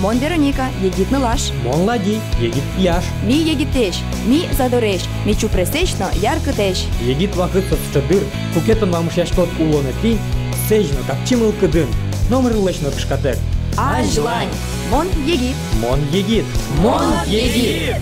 Мон Вероника, егит нылаш. Мон Лади, егит пляж. Ми егитеш, ми задореш, ми чупресечно яркытеш. Егит вакытсыз чыдыр, кукетон мамышяшкот улонети, сежно капчимыл кыдын, номер лычно кышкатек. Ажлань, мон егит. Мон егит. Мон егит.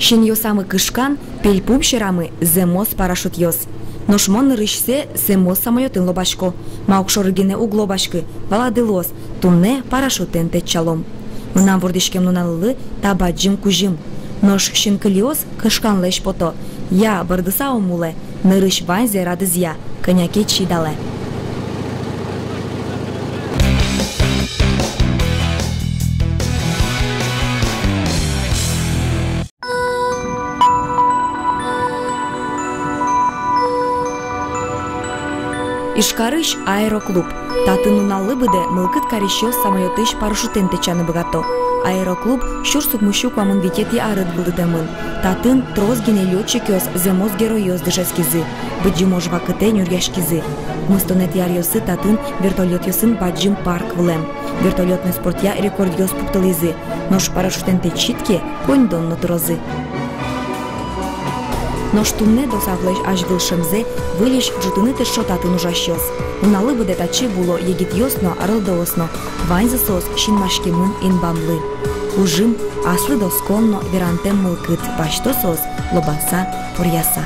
Шин йосамы кышкан, пельпум шерамы, земос парашют йос. Ношмон рышсе, земос самолетын лобашко. Маукшорыгене углобашкы, валадылос, тумне парашютен тетчалом. Мынам вордишкем нуналылы, табаджим кужим. Нош шин кылиос, кышкан леш пото. Я бардыса омуле, нырыш ванзе радызя, коняке чидале. Ишкарыш аэроклуб. Татын уналлы быде мылкыт карещё самолетыш парашютен течаны богато. Аэроклуб щурсук мущук мамын витети арыт былдыдамын. Татын трос гене лётчик ёс земос герой ёс дышескизы. Быджимож вакыте нюрьяшкизы. Мыстонет яр ёсы татын вертолет ёсын баджим парк влем. Вертолетный спортя рекорд ёс пукталызы. Нош парашютен течитке коньдон нутрозы. Но штумне досавлеш аж вилшемзе, виліш джутини те шотати нужащос. Унали буде тачи було єгіт йосно, аралдоосно, ваньзе сос шинмашки мин інбамли. Ужим асли досконно вірантем милкит, башто сос лобаса поряса.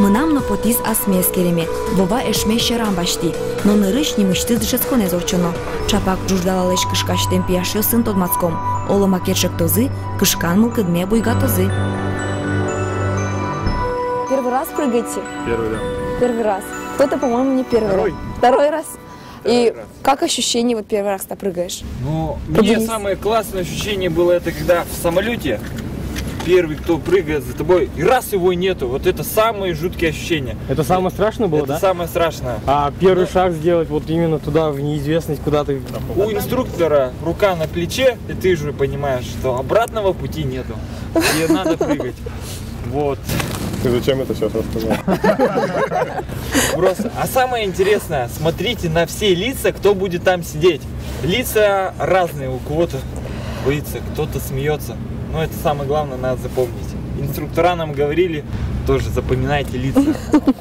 Мынамно потис асмес кереме, вова эшме шерам башти, но нырыш немышты дышесконе зорчоно. Чапак джуждалалеш кышкаштем пияшё сын тодмацком, олома кершек тозы, кышкан мылкыдме буйга тозы. Первый раз прыгаете? Первый, да. Первый раз. Кто-то, по-моему, не первый раз. Второй раз. И как ощущение, вот первый раз ты прыгаешь? Ну, мне самое классное ощущение было это, когда в самолете первый, кто прыгает за тобой, и раз его нету. Вот это самые жуткие ощущения. Это самое страшное было, это да? Это самое страшное. А первый шаг сделать вот именно туда, в неизвестность, куда ты... У инструктора рука на плече, и ты же понимаешь, что обратного пути нету. И надо прыгать. Вот. Ты зачем это сейчас рассказал? Просто. А самое интересное, смотрите на все лица, кто будет там сидеть. Лица разные, у кого-то боится, кто-то смеется. Но это самое главное, надо запомнить. Инструктора нам говорили, тоже запоминайте лица.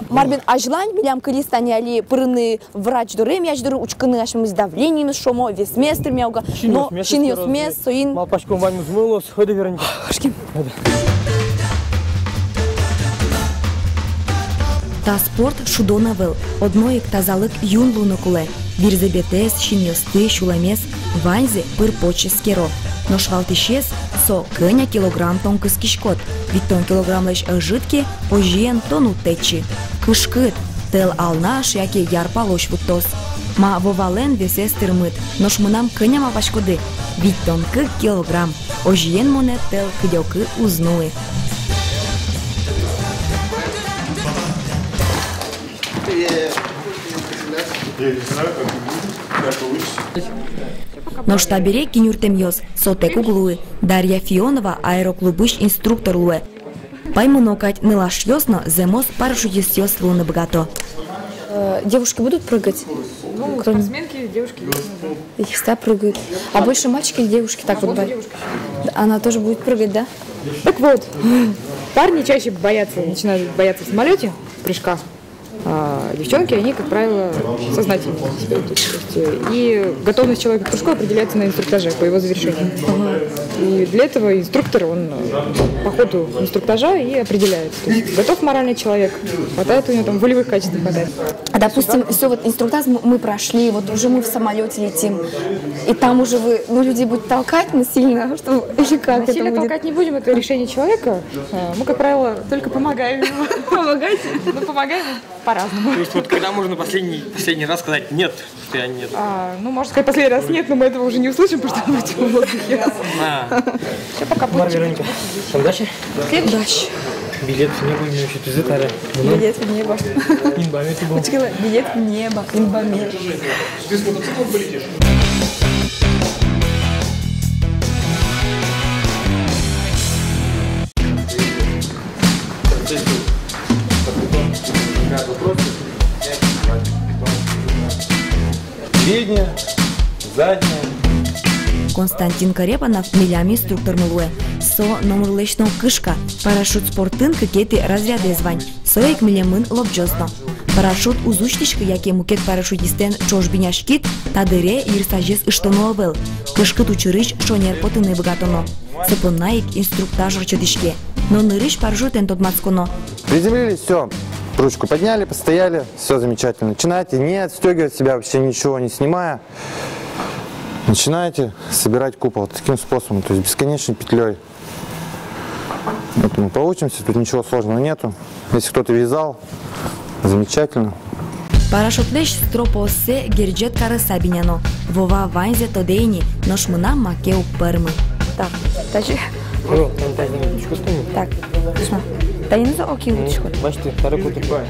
Марбин, ажлань, билям кылистани али пырыны врач дурем, я ждуру учканы ашмыз давлением шомо, вес местр мяуга. Но шин ёс мес, соин. Малпачком вами змылось, ходи, Вероника. Хашким. Та спорт шудонавыл, одноик тазалык юн лунокуле, вирзебетес, шиньосты, шуламес, ваньзе, пырпочес керо. Но швалтишес, со кыня килограмм тонкыс кишкот, ведь тон килограмм леш жидке, пожиен тону течи. Кышкыт, тел алнаш, яке яр палош вуттос. Ма вовален весес тырмыт, но шмынам кыняма пашкоды, ведь тонкы килограмм, ожиен монет тел кыдёкы узнуы. Я не знаю, как получится. Но штабере кинюртем йос, сотек углуы, Дарья Фионова, аэроклубыш инструктор луэ. Паймунокать нылаш йосно, земос парашютист йос луны богато. Девушки будут прыгать? Ну, спортсменки, девушки есть. Всегда прыгают. А больше мальчики или девушки? Так вот, она тоже будет прыгать, да? Так вот, парни чаще начинают бояться в самолете прыжка. А девчонки, они, как правило, сознательно себя ведут. И готовность человека к прыжку определяется на инструктаже, по его завершению. И для этого инструктор, он по ходу инструктажа и определяет. То есть, готов моральный человек, хватает у него там волевых качеств, хватает. А допустим, все, вот инструктаж мы прошли, вот уже мы в самолете летим, и там уже вы, людей будут толкать насильно, что, или как это насильно будет? Толкать не будем, это решение человека. Мы, как правило, только помогаем ему. Помогаете? Ну, помогаем по-разному. То есть вот когда можно последний раз сказать «нет», что я нет? Можно сказать последний раз «нет», но мы этого уже не услышим, потому что мы будем в воздухе. Все, пока. Марья Вероника, удачи. Удачи. Билет в небо мне еще тузы таре. Билет в небо. Инбамет был. Билет в небо. Инбамет. Ты с мотоциклом полетишь? Передняя, задняя. Константин Карепанов милями инструктор мылуэ. Со номерлешно кышка. Парашют спортын кыкети разряды звань. Соек милемын лобджосно. Парашют узучтишкы, яке мукет парашютистен чожбиняшкит, тадыре ирсажес иштоновел. Кышкыт учурыш шонер потыны богатоно. Сыпыннаик инструктажор чудишке. Но нырыш парашютен тодмацконо. Приземлились, все. Ручку подняли, постояли, все замечательно. Начинайте не отстегивать себя, вообще ничего не снимая. Начинаете собирать купол таким способом, то есть бесконечной петлей. Вот мы поучимся, тут ничего сложного нету. Если кто-то вязал, замечательно. Парашютлеш стропосе герджет карыса биняно. Вова вайнзе тодейни, ношмына макеу пермы. Так, тачи. Так, слушай. Тайнза окей лучше. Бачите, второй кутер.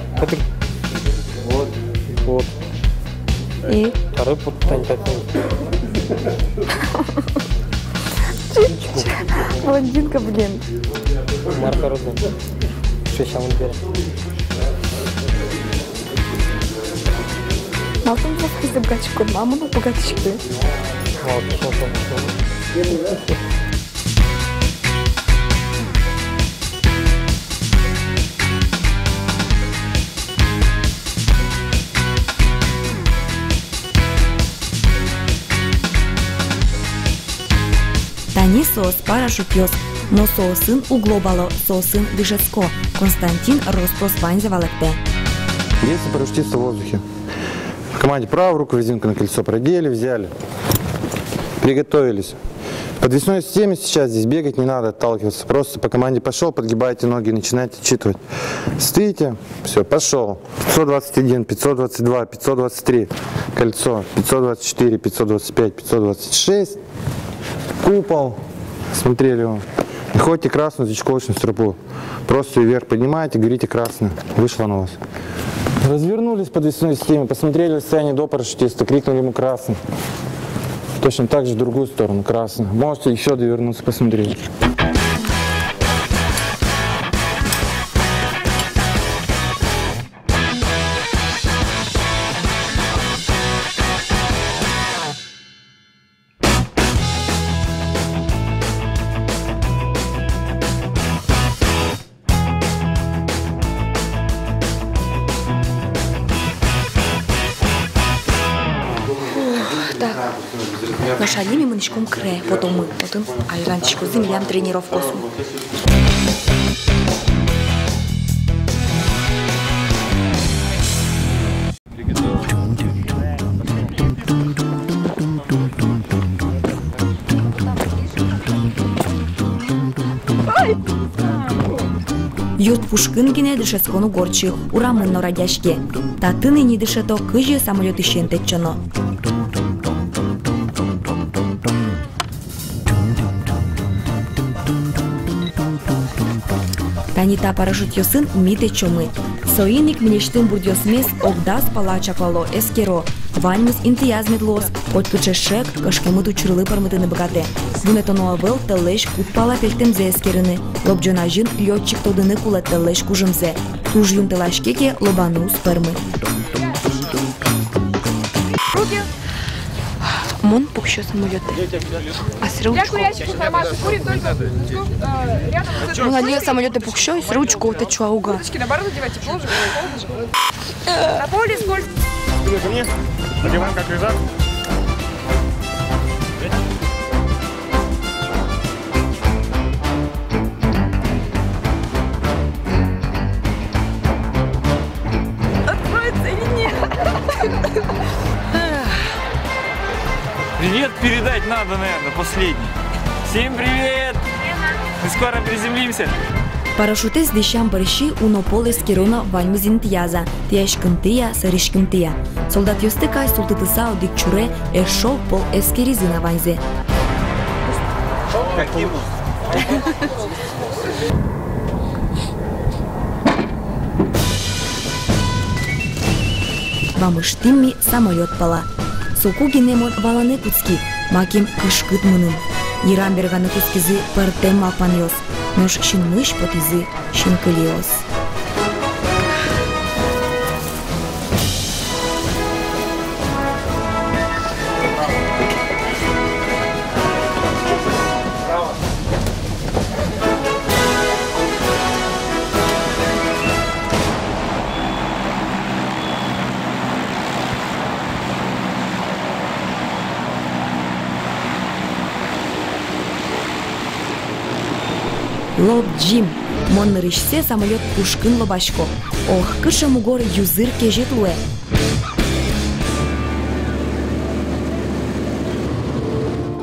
Вот, вот. И? Второй пут, тань, Блондинка, блин. Марка родная. Что сейчас он берет? Маму не забгачку, маму на богатичку. Вот, Тани соос парашютёс, но соосын углобало, соосын дышецко. Константин роспрос вайнзе валекте. Если парашютисты в воздухе. В команде правую руку резинку на кольцо продели, взяли. Приготовились. В подвесной системе сейчас здесь бегать не надо, отталкиваться. Просто по команде пошел, подгибаете ноги и начинаете отчитывать. Стоите, все, пошел. 521, 522, 523, кольцо, 524, 525, 526. Купол. Смотрели его. И ходите красную зачковочную стропу. Просто ее вверх поднимаете, говорите красную. Вышло на вас. Развернулись в подвесной системе, посмотрели расстояние до парашютиста, крикнули ему красный. Точно так же в другую сторону, красный. Можете еще довернуться, посмотреть. Но шалими мы ничком кре, потом айранчику землям тренировку. Юрт Пушкин гине дышескону горчи, урамынно радяшке. Татыны не дышето кыжи самолет ищен течено. Танита парашютёсын мите чомы. Соиник милештым бурдёсмес огдас палачаклало эскеро. Вальмыс интияз медлос, хоть кычешек, кашкемыт учурлы пармытыны богате. Бунетонуавел телеш кутпала пельтемзе эскерыны. Лобджонажин лётчик тодыны кулет телеш кужымзе. Тужюн телашкеке лобану спермы. Мон пухщё самолёты. А с ручку? Ну, надел самолёты пухщё и с ручку вот это уга. На поле сколько? Спину ко мне. Надеваем как рюкзак. Откроется или нет? Привет передать надо, наверное, последний. Всем привет! Мы скоро приземлимся. Парашютист дишам барыши унополе скирона вальмыз интияза, тияшкынтия, саришкынтия. Солдат ёстыкай султытыса одик чуре, эшо пол эскеризына ванзе. бамыштимми самолет пала. Соку гинемон валане куцки, маким кышкыт мунын. Иран берганы кускизы пыртем мапаньос, нош шинмыш потизы шинкылиос. Лоб Джим, моннырышсе самолет пушкын лобашко. Ох, кыша мугор юзыр кежет луэ.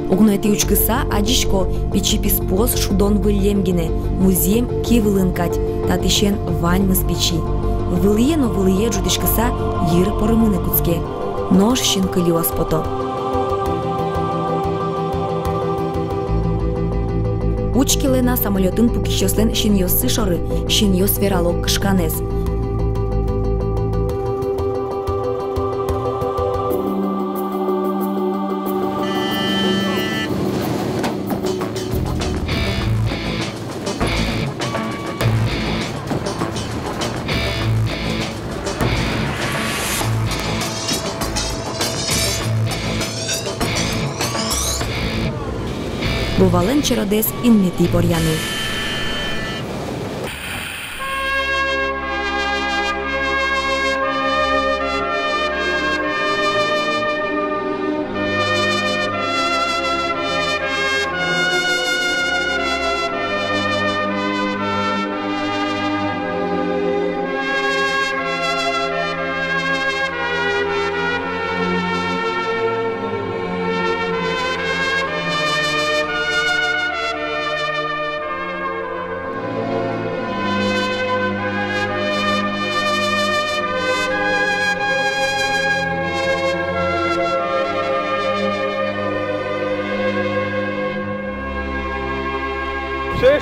Угнойти учкыса аджишко пичипис поз шудон вылемгине, музеем ки вылынкать, татишен ваньмыз пичи. Вылые жудишкыса йыр порымыны куцке. Нож шинкылиос пото. Учкилена самолетын пукищослен шиньосы шоры, шиньос вералок кышканес. Бувален черодес инмети поряны.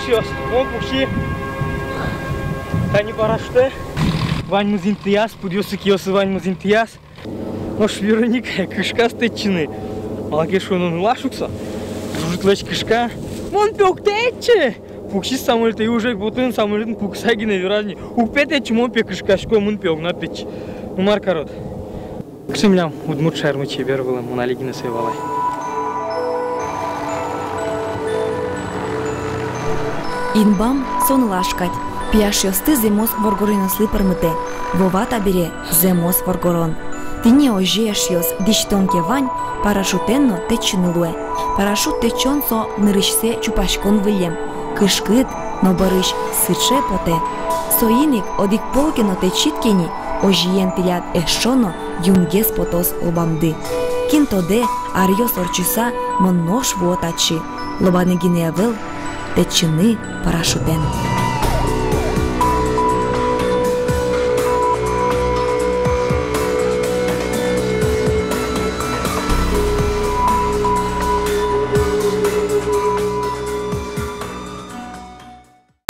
Шеш, он пухи. Тани параште. Вань музинтияс, пудьосы киосы вань музинтияс. Нош Вероника, кышка стечины. Малакеш он лашукса. Служит лечь кышка. Вон пёк тече. Пухи самолеты уже бутын самолетын пуксаги на верани. Упете чмо пе кышкашко мун пёк на печ. Умар корот. Кшемлям удмут шармы чебер было моналиги на севалай. Инбам сонлашкать. Пияшёсты земос воргорынослы пырмыте. Вова табире земос воргорон. Тине ожешьёс диштонке вань парашютенно течынылуэ. Парашют течон со нырышсе чупашкон вылем. Кышкыт, но барыш сыче поте. Соиник одик полкено течиткени ожиен тилят эшоно юнгес потос лобамды. Кинтоде арьёс орчуса моннош вуотачи. Лобаны гинеявел течыны парашютен.